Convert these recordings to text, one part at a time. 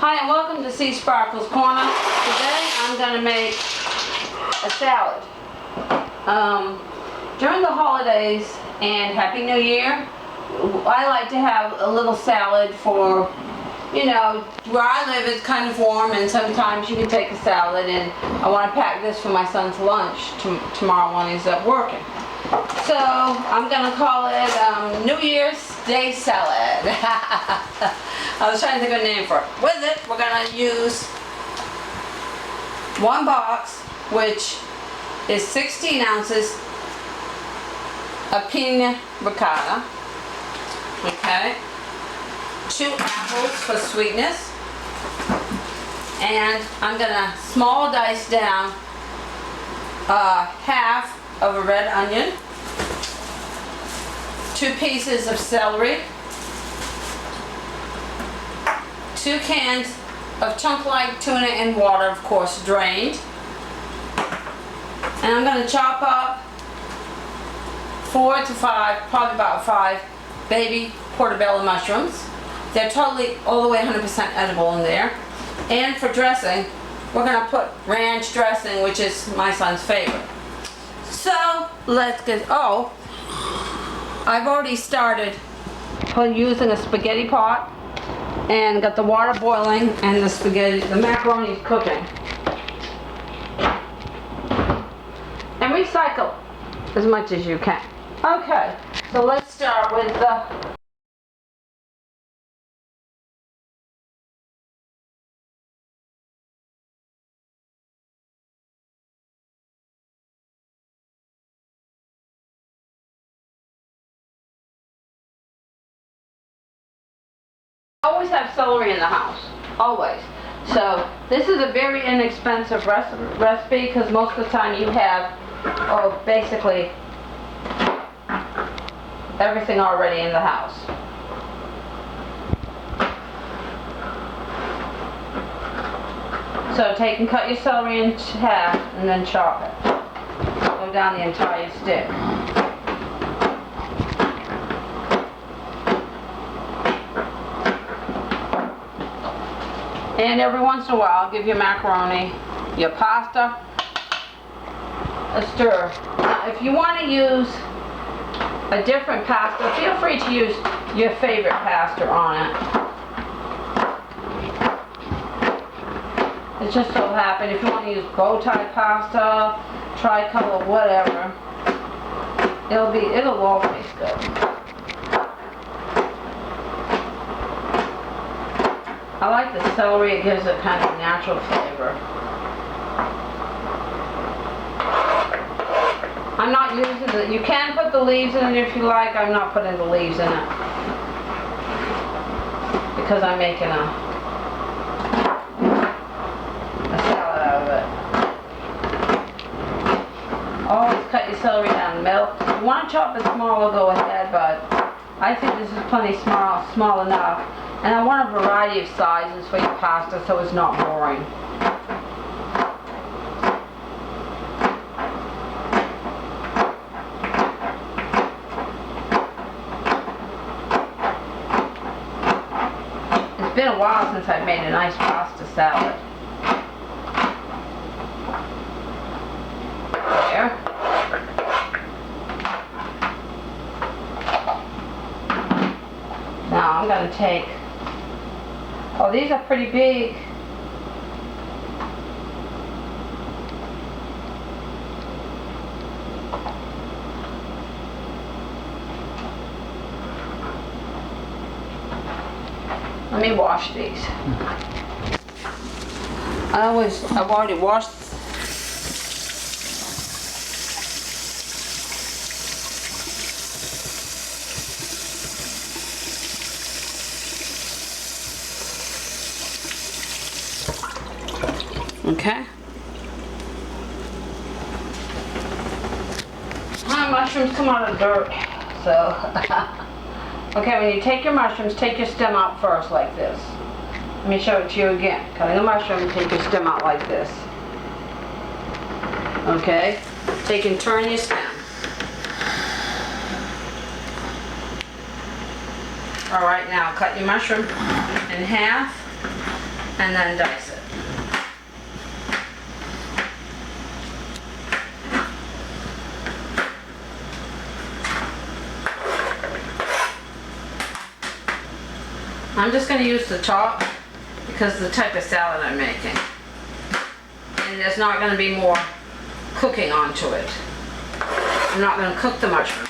Hi and welcome to Seasparkles Corner. Today I'm going to make a salad. During the holidays and Happy New Year, I like to have a little salad for, you know, where I live it's kind of warm and sometimes you can take a salad, and I want to pack this for my son's lunch tomorrow when he's up working. So I'm going to call it New Year's Day Salad. I was trying to think of a name for it. With it, we're going to use one box, which is 16 ounces of Penna ricotta. Okay. 2 apples for sweetness. And I'm going to small dice down half of a red onion, 2 pieces of celery, 2 cans of chunk-like tuna in water, of course drained, and I'm going to chop up 4 to 5, probably about 5 baby portobello mushrooms. They're totally all the way 100% edible in there. And for dressing, we're going to put ranch dressing, which is my son's favorite. So let's get, I've already started using a spaghetti pot and got the water boiling and the macaroni is cooking. And recycle as much as you can. Okay, so let's start with the I always have celery in the house, always. So this is a very inexpensive recipe because most of the time you have basically everything already in the house. So take and cut your celery in half and then chop it. Go down the entire stick. And every once in a while, give your macaroni, your pasta, a stir. Now, if you want to use a different pasta, feel free to use your favorite pasta on it. It just so happens, if you want to use bow tie pasta, tricolor, whatever, it'll all taste good. I like the celery, it gives it kind of natural flavor. I'm not using it, you can put the leaves in it if you like, I'm not putting the leaves in it. Because I'm making a salad out of it. Always cut your celery down the middle. If you want to chop it smaller, go ahead, but I think this is plenty small enough. And I want a variety of sizes for your pasta so it's not boring. It's been a while since I've made a nice pasta salad. There. Now I'm going to take, these are pretty big. Let me wash these. I've already washed. Okay. My mushrooms come out of dirt, so. Okay, when you take your mushrooms, take your stem out first like this. Let me show it to you again. Cutting a mushroom, take your stem out like this. Okay? Take and turn your stem. Alright, now cut your mushroom in half and then dice it. I'm just going to use the top because of the type of salad I'm making. And there's not going to be more cooking onto it. I'm not going to cook the mushrooms.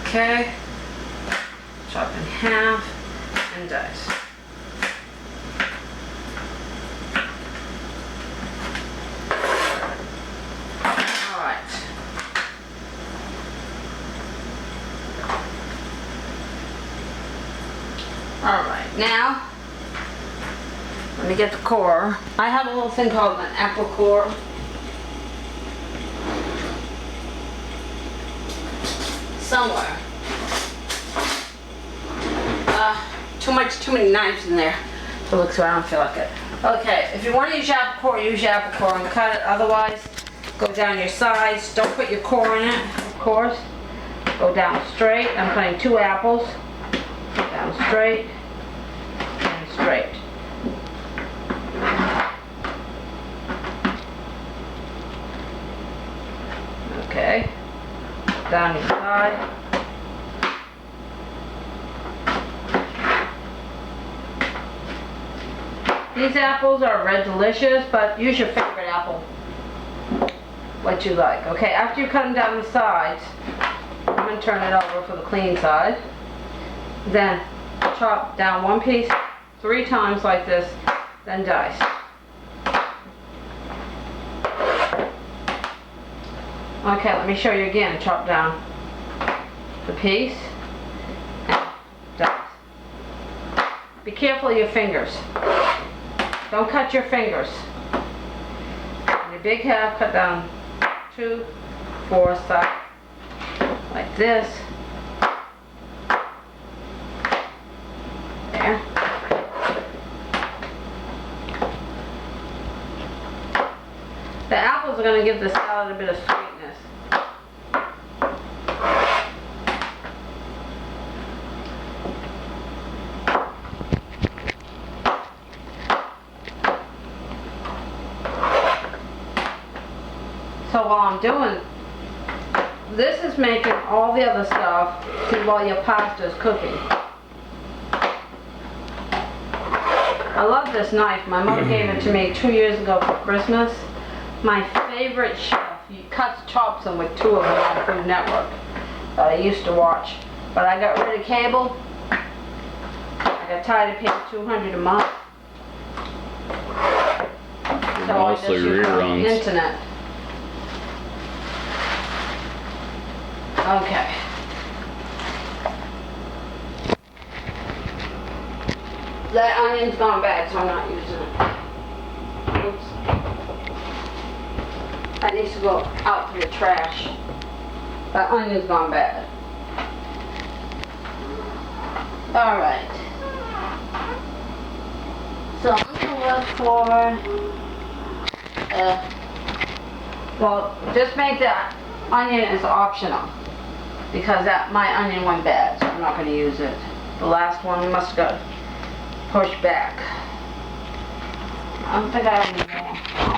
Okay. Chop in half and dice. Alright. Alright, now let me get the core. I have a little thing called an apple core. Somewhere. Too many knives in there to look through. I don't feel like it. Okay, if you want to use your apple core, use your apple core and cut it. Otherwise, go down your sides. Don't put your core in it, of course. Go down straight. I'm putting 2 apples. Down straight and straight. Okay. Down your side. These apples are red delicious, but use your favorite apple, what you like. Okay, after you cut them down the sides, I'm going to turn it over for the clean side. Then chop down one piece 3 times like this, then dice. Okay, let me show you again. Chop down the piece and dice. Be careful of your fingers. Don't cut your fingers. In your big half, cut down 2, 4 sides like this. There. The apples are going to give the salad a bit of sweetness. So while I'm doing, this is making all the other stuff while your pasta is cooking. I love this knife. My mother gave it to me 2 years ago for Christmas. My favorite chef, he chops them with 2 of them on Food Network that I used to watch. But I got rid of cable. I got tired of paying $200 a month. So I just use the internet. Okay. That onion's gone bad, so I'm not using it. Oops. That needs to go out to the trash. That onion's gone bad. Alright. So I'm gonna look for well, just make that onion is optional. Because my onion went bad, so I'm not going to use it. The last one must go pushed back. I don't think I have any more.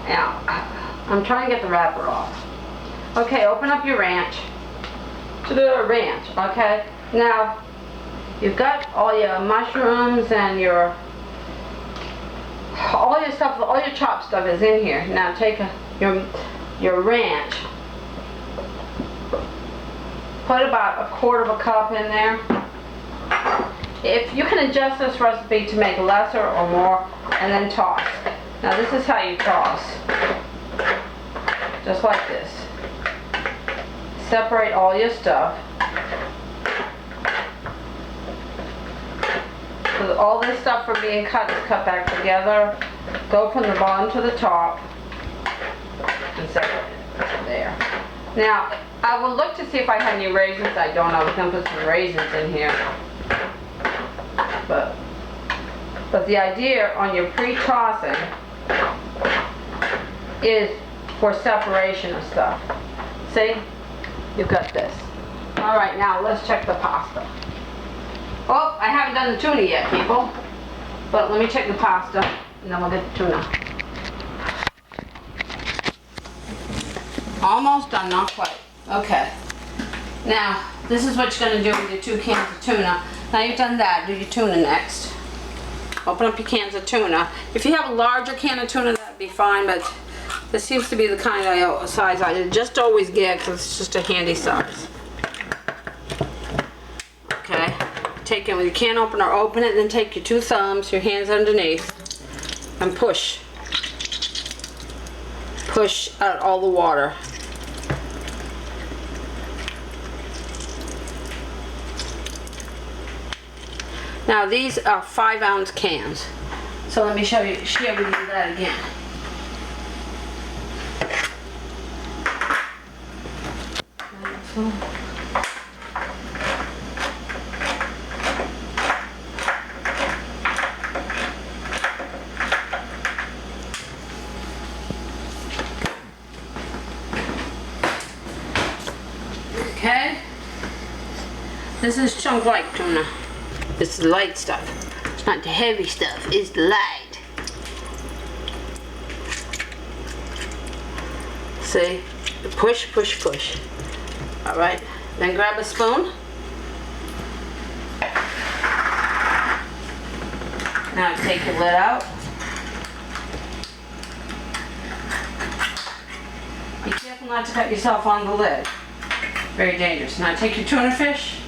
Now, I'm trying to get the wrapper off. Okay, open up your ranch. To the ranch, okay? Now, you've got all your mushrooms and all your stuff, all your chopped stuff is in here. Now take your ranch, put about 1/4 cup in there. If you can adjust this recipe to make lesser or more, and then toss. Now this is how you toss, just like this. Separate all your stuff. So all this stuff from being cut is cut back together. Go from the bottom to the top and separate it there. Now, I will look to see if I had any raisins. I don't. I was going to put some raisins in here. But the idea on your pre-tossing is for separation of stuff. See? You've got this. Alright, now let's check the pasta. Oh, I haven't done the tuna yet, people. But let me check the pasta, and then we'll get the tuna. Almost done, not quite. Okay. Now, this is what you're going to do with your 2 cans of tuna. Now you've done that, do your tuna next. Open up your cans of tuna. If you have a larger can of tuna, that'd be fine, but this seems to be the kind of size I just always get because it's just a handy size. Okay. Take it with your can opener, open it, and then take your 2 thumbs, your hands underneath, and push. Push out all the water. Now these are 5-ounce cans. So let me share with you that again. Okay. This is chunk-like tuna. It's the light stuff. It's not the heavy stuff, it's the light. See? Push, push, push. Alright, then grab a spoon. Now take your lid out. Be careful not to cut yourself on the lid. Very dangerous. Now take your tuna fish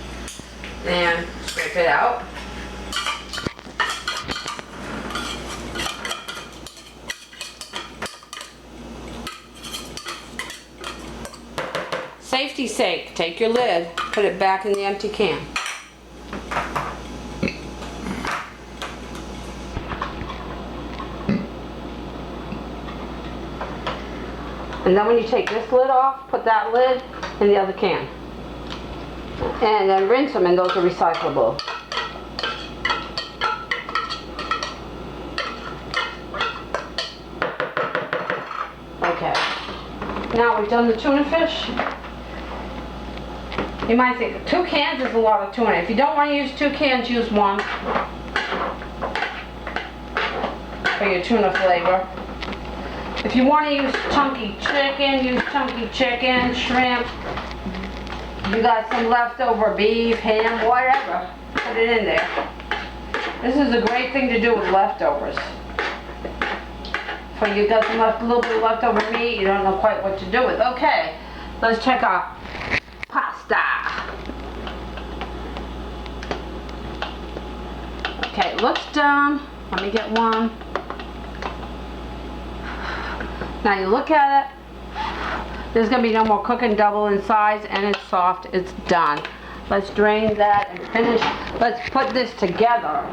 and scrape it out. Safety's sake, take your lid, put it back in the empty can. And then when you take this lid off, put that lid in the other can. And then rinse them, and those are recyclable. Okay. Now we've done the tuna fish. You might think 2 cans is a lot of tuna. If you don't want to use 2 cans, use 1 for your tuna flavor. If you want to use chunky chicken, use chunky chicken, shrimp. You got some leftover beef, ham, whatever, put it in there. This is a great thing to do with leftovers. So you got some little bit of leftover meat, you don't know quite what to do with. Okay, let's check our pasta. Okay, it looks done. Let me get one. Now you look at it. There's going to be no more cooking, double in size, and it's soft. It's done. Let's drain that and finish. Let's put this together.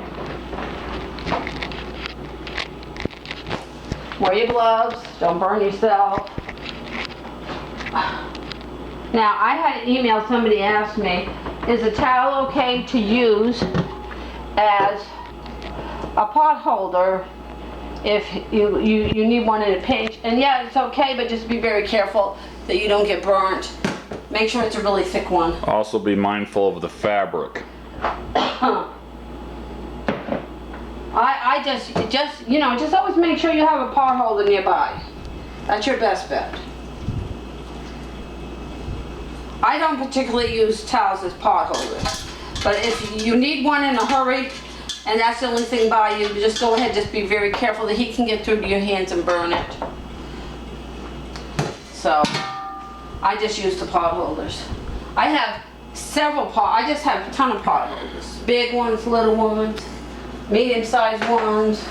Wear your gloves. Don't burn yourself. Now, I had an email. Somebody asked me, is a towel okay to use as a pot holder if you need one in a pinch? And yeah, it's okay, but just be very careful that you don't get burnt. Make sure it's a really thick one. Also be mindful of the fabric. I just always make sure you have a pot holder nearby. That's your best bet. I don't particularly use towels as pot holders, but if you need one in a hurry, and that's the only thing by you, just go ahead, just be very careful that heat can get through to your hands and burn it. So, I just use the pot holders. I have I just have a ton of pot holders. Big ones, little ones, medium-sized ones.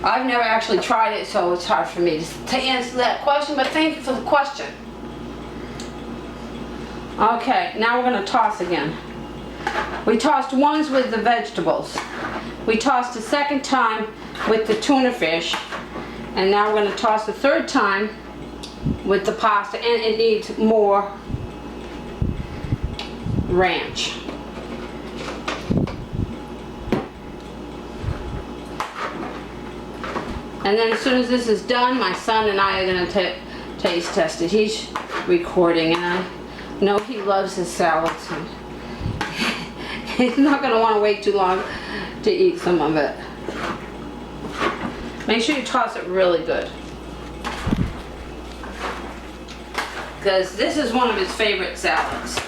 I've never actually tried it, so it's hard for me to answer that question, but thank you for the question. Okay, now we're going to toss again. We tossed once with the vegetables. We tossed a second time with the tuna fish. And now we're going to toss the third time with the pasta, and it needs more ranch. And then as soon as this is done, my son and I are going to taste test it. He's recording, and I know he loves his salads. He's not going to want to wait too long to eat some of it. Make sure you toss it really good, because this is one of his favorite salads.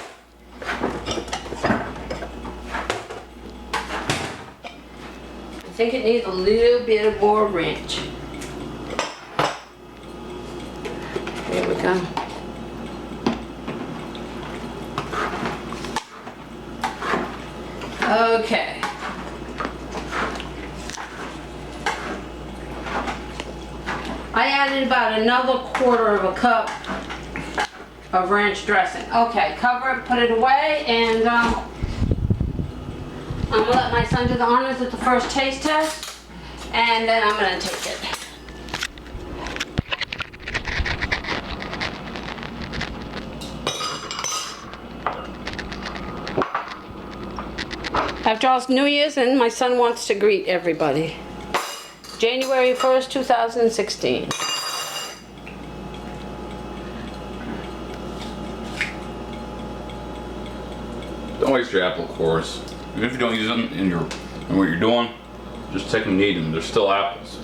I think it needs a little bit more ranch. There we go. Okay. I added about another quarter of a cup of ranch dressing. Okay, cover it, put it away, and I'm gonna let my son do the honors with the first taste test, and then I'm gonna take it. After all, it's New Year's, and my son wants to greet everybody. January 1st, 2016. Don't waste your apple cores. Even if you don't use them in what you're doing, just take them and eat them. They're still apples.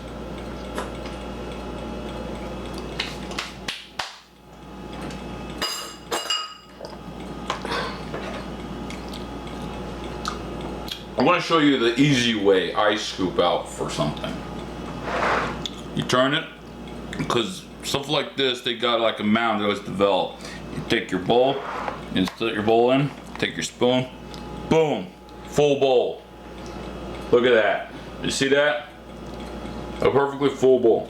I want to show you the easy way I scoop out for something. You turn it, because stuff like this, they got like a mound that was developed. You take your bowl, you set your bowl in, take your spoon, boom, full bowl. Look at that. You see that? A perfectly full bowl.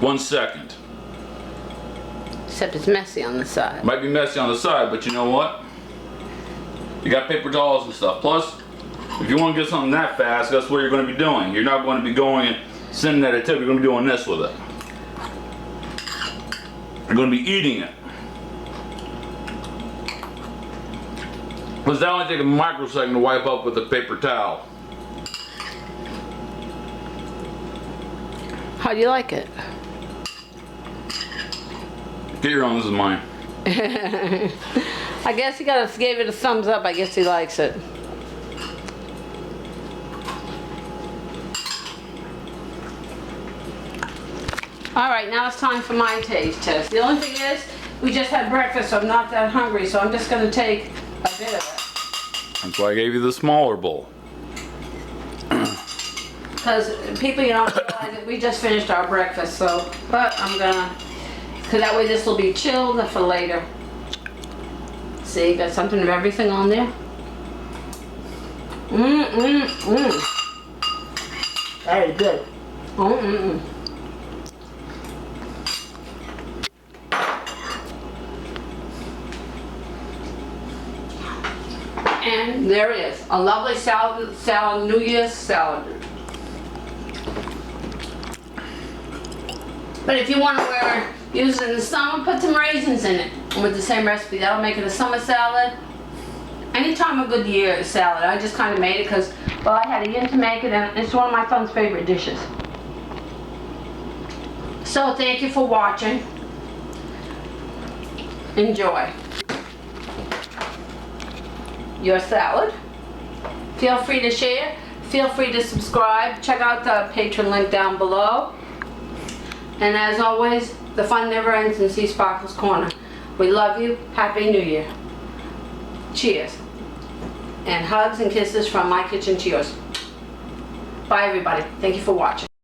1 second. Except it's messy on the side. Might be messy on the side, but you know what? You got paper towels and stuff. Plus, if you want to get something that fast, that's what you're going to be doing. You're not going to be going and sending at a tip. You're going to be doing this with it. You're going to be eating it. Because that only take a microsecond to wipe up with a paper towel. How do you like it? Get your own, this is mine. I guess he gave it a thumbs up. I guess he likes it. Alright, now it's time for my taste test. The only thing is, we just had breakfast, so I'm not that hungry, so I'm just going to take a bit of it. That's why I gave you the smaller bowl. Because people, you don't realize that we just finished our breakfast, so, but I'm gonna, because that way this will be chilled for later. See, got something of everything on there. That is good. And there it is, a lovely salad, New Year's salad. But if you want to use it in the summer, put some raisins in it with the same recipe. That'll make it a summer salad. Any time of good year salad. I just kind of made it because, well, I had a yin to make it, and it's one of my son's favorite dishes. So thank you for watching. Enjoy your salad. Feel free to share. Feel free to subscribe. Check out the Patreon link down below. And as always, the fun never ends in seasparkles Corner. We love you. Happy New Year. Cheers. And hugs and kisses from my kitchen to yours. Bye everybody. Thank you for watching.